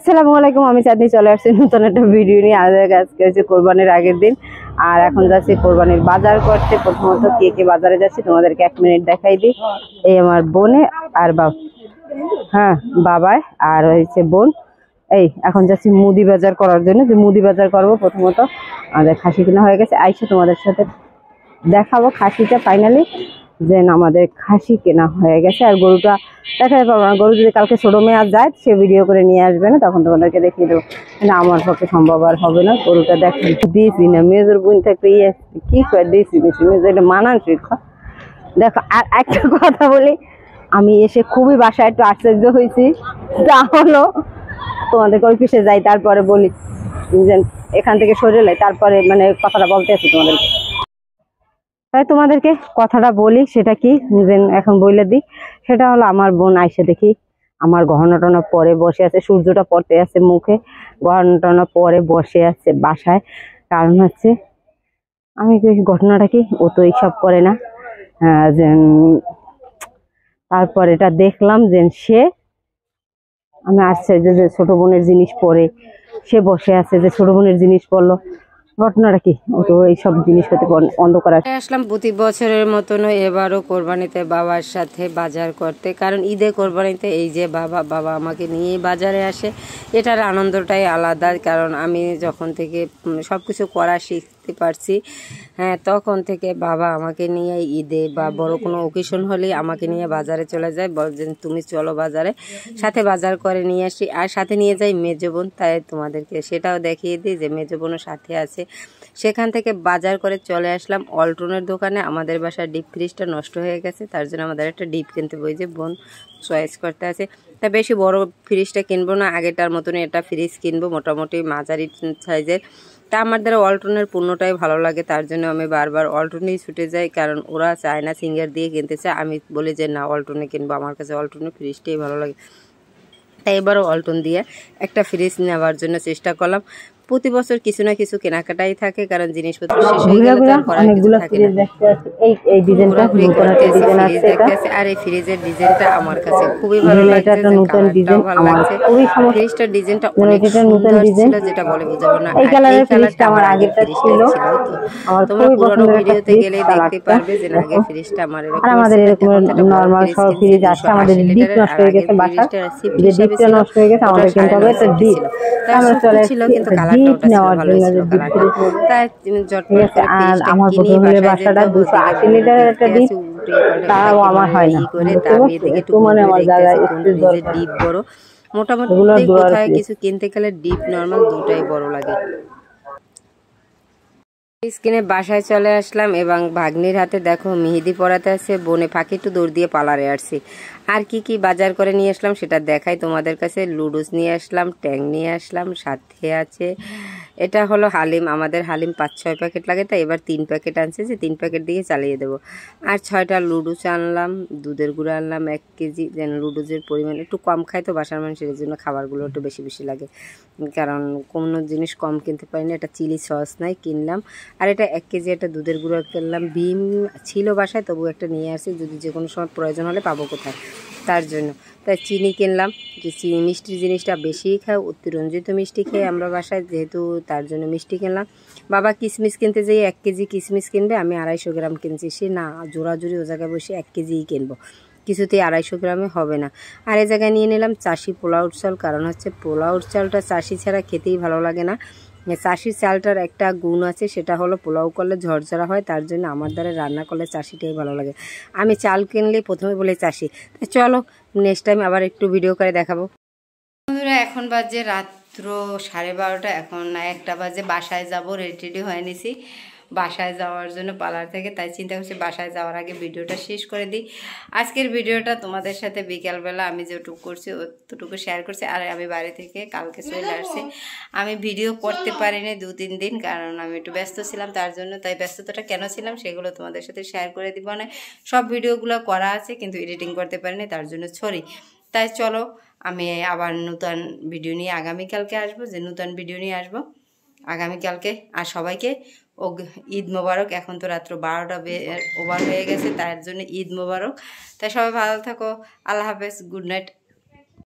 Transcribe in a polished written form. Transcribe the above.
আসসালামু আলাইকুম, আমি চাঁদনি চলে আসছি নতুন একটা ভিডিও নিয়ে। আজকে হচ্ছে কোরবানির আগের দিন, আর এখন যাচ্ছি কোরবানির বাজার করতে। প্রথমত কে কে বাজারে যাচ্ছে তোমাদেরকে 1 মিনিট দেখাই দিই। এই আমার বোনে আর বাবাই আর হচ্ছে বোন। এই এখন যাচ্ছি মুদি বাজার করার জন্য, যে মুদি বাজার করবো। প্রথমত আমাদের খাসি কেনা হয়ে গেছে, আইসা তোমাদের সাথে দেখাবো খাসিটা ফাইনালি, যে আমাদের খাসি কেনা হয়ে গেছে। আর গরুটা দেখাতে পারবো না, গরু যদি কালকে শোরুমে আর যায় সে ভিডিও করে নিয়ে আসবে না, তখন তোমাদেরকে দেখিয়ে দেবো। কিন্তু আমার পক্ষে সম্ভব আর হবে না। গরুটা দেখে দিয়েছি না, মেজর বোন থাকতে কি করে দিয়েছি বেশি মেজর, এটা মানানসই। দেখো আর একটা কথা বলি, আমি এসে খুবই বাসায় একটু আশ্চর্য হয়েছি। তা হলো তোমাদেরকে ওই পিছিয়ে যাই, তারপরে বলি যে এখান থেকে সরে লাই, তারপরে মানে কথাটা বলতে আছি তোমাদেরকে। তাই তোমাদেরকে কথাটা বলি, সেটা কি এখন বলে দিই। সেটা হলো আমার বোন আইসে দেখি আমার গহনা টনা পরে বসে আছে, সূর্যটা পড়তে আছে মুখে, গহনা টনা পরে বসে আছে বাসায়। কারণ হচ্ছে আমি ঘটনাটা কি, ও তো এইসব করে না। যে তারপর এটা দেখলাম যে আমি আসছে যে ছোট বোনের জিনিস পরে সে বসে আছে, যে ছোট বোনের জিনিস পরলো। ঘটনাটা কি, ও তো এইসব জিনিসপাতি বন্ধ করা। আসলাম প্রতি বছরের মতন এবারও কোরবানিতে বাবার সাথে বাজার করতে, কারণ ঈদে কোরবানিতে এই যে বাবা আমাকে নিয়ে বাজারে আসে, এটার আনন্দটাই আলাদা। কারণ আমি যখন থেকে সবকিছু করা শিখতে পারছি, হ্যাঁ, তখন থেকে বাবা আমাকে নিয়ে ঈদে বা বড় কোনো অকেশন হলেই আমাকে নিয়ে বাজারে চলে যায়, বলছেন তুমি চলো বাজারে, সাথে বাজার করে নিয়ে আসি। আর সাথে নিয়ে যাই মেজো বোন, তাই তোমাদেরকে সেটাও দেখিয়ে দিই যে মেজো বোনও সাথে আছে। সেখান থেকে বাজার করে চলে আসলাম অল্টনের দোকানে। আমাদের বাসার ডিপ ফ্রিজটা নষ্ট হয়ে গেছে, তার জন্য আমাদের একটা ডিপ কিনতে বই, যে বোন চয়েস করতে আছে। তা বেশি বড় ফ্রিজটা কিনবো না, আগেটার মতনই এটা ফ্রিজ কিনবো, মোটামুটি মাঝারি সাইজের। তা আমার দ্বারা অল্টনের পণ্যটাই ভালো লাগে, তার জন্য আমি বারবার অল্টনেই ছুটে যাই। কারণ ওরা চায় না সিঙ্গার দিয়ে কিনতে চায়, আমি বলি যে না অল্টনে কিনবো, আমার কাছে অল্টনের ফ্রিজটাই ভালো লাগে। তাই এবারও অল্টন দিয়ে একটা ফ্রিজ নেওয়ার জন্য চেষ্টা করলাম। প্রতি বছর কিছু না কিছু কেনাকাটাই থাকে, কারণ জিনিসপত্র শেষ হয়ে গেলে তো আর করার কিছু থাকে না। আর এই ফ্রিজের ডিজাইনটা আমার কাছে খুবই ভালো লাগছে, কালারটাও ভালো লাগছে। ফ্রিজটার ডিজাইনটা অনেক সুন্দর ছিল, যেটা বলে বোঝাবো না। আর এই কালারটা আমার আগের ফ্রিজটা ছিল, তো তোমরা পুরোনো ভিডিওতে গেলেই দেখতে পারবে যে আগের ফ্রিজটা আমার এরকম নরমাল সব ফ্রিজ আছে। আমাদের ডিপ নষ্ট হয়ে গেছে, বাসার যে ডিপটা নষ্ট হয়ে গেছে, আমাদের কিনতে হবে একটা ডিপ। আমরা চলে ছিল, কিন্তু কালারটা নেওয়ার জন্য তাই ঝটপট করে ফ্রিজটা কিনি। বাসাটা 280 লিটারের একটা ডিপ, তাও আমার হয় না করে দাঁড়িয়ে থেকে একটু ফ্রিজের ডিপ বড়। মোটামুটি কোথায় কিছু কিনতে গেলে ডিপ নরমাল দুটাই বড় লাগে। স্কিনে বাসায় চলে আসলাম এবং ভাগ্নির হাতে দেখো মেহেদি পরাতে আছে, বোনে ফাঁকি একটু দৌড় দিয়ে পালারে আসছি। আর কি কি বাজার করে নিয়ে আসলাম সেটা দেখাই তোমাদের কাছে। লুডুস নিয়ে আসলাম, ট্যাং নিয়ে আসলাম, সাথে আছে এটা হলো হালিম। আমাদের হালিম 5-6 প্যাকেট লাগে, তাই এবার 3 প্যাকেট আনছে, যে 3 প্যাকেট দিয়ে চালিয়ে দেবো। আর 6টা লুডুস আনলাম, দুধের গুঁড়ো আনলাম 1 কেজি, যেন লুডুসের পরিমাণ একটু কম খায় তো বাসার মানুষের জন্য খাবারগুলো একটু বেশি বেশি লাগে, কারণ কোনো জিনিস কম কিনতে পারি না। এটা চিলি সস নাই কিনলাম। আর এটা 1 কেজি একটা দুধের গুঁড়ো কিনলাম। ভীম ছিল বাসায়, তবু একটা নিয়ে আসি, যদি যে কোনো সময় প্রয়োজন হলে পাবো কোথায়, তার জন্য। তাই চিনি কিনলাম, যে চিনি মিষ্টির জিনিসটা বেশিই খাই, অতিরঞ্জিত মিষ্টি খেয়ে আমরা বাসায়, যেহেতু তার জন্য মিষ্টি কিনলাম। বাবা কিশমিশ কিনতে যাই 1 কেজি কিশমিশ কিনবে, আমি 250 গ্রাম কিনছি। সে না জোরাজুরি ও জায়গায় বসে 1 কেজিই কিনবো, কিছুতেই 250 গ্রামে হবে না। আর এই জায়গায় নিয়ে নিলাম চাষি পোলাওর চাল, কারণ হচ্ছে পোলাওর চালটা চাষি ছাড়া খেতেই ভালো লাগে না। চাষির চালটার একটা গুণ আছে, সেটা হলো পোলাও করলে ঝরঝরা হয়, তার জন্য আমার দ্বারা রান্না করলে চাষিটাই ভালো লাগে। আমি চাল কিনলে প্রথমে বলে চাষি। চলো নেক্সট টাইম আবার একটু ভিডিও করে দেখাবো। বন্ধুরা এখন বাজে রাত্র 12:30, এখন 1টা বাজে। বাসায় যাব, রেডি হয়ে নিছি বাসায় যাওয়ার জন্য পার্লার থেকে, তাই চিন্তা করছি বাসায় যাওয়ার আগে ভিডিওটা শেষ করে দিই। আজকের ভিডিওটা তোমাদের সাথে বিকালবেলা আমি যেটুকু করছি অতটুকু শেয়ার করছি। আর আমি বাড়ি থেকে কালকে চলে আসছি, আমি ভিডিও করতে পারিনি 2-3 দিন, কারণ আমি একটু ব্যস্ত ছিলাম তার জন্য। তাই ব্যস্ততাটা কেন ছিলাম সেগুলো তোমাদের সাথে শেয়ার করে দিব না। সব ভিডিওগুলো করা আছে, কিন্তু এডিটিং করতে পারিনি, তার জন্য সরি। তাই চলো আমি আবার নতুন ভিডিও নিয়ে আগামীকালকে আসবো, যে নতুন ভিডিও নিয়ে আসবো আগামীকালকে। আর সবাইকে ঈদ মোবারক। এখন তো রাত্র 12টা ওভার হয়ে গেছে, তার জন্য ঈদ মোবারক। তাই সবাই ভালো থাকো, আল্লাহ হাফেজ, গুড নাইট।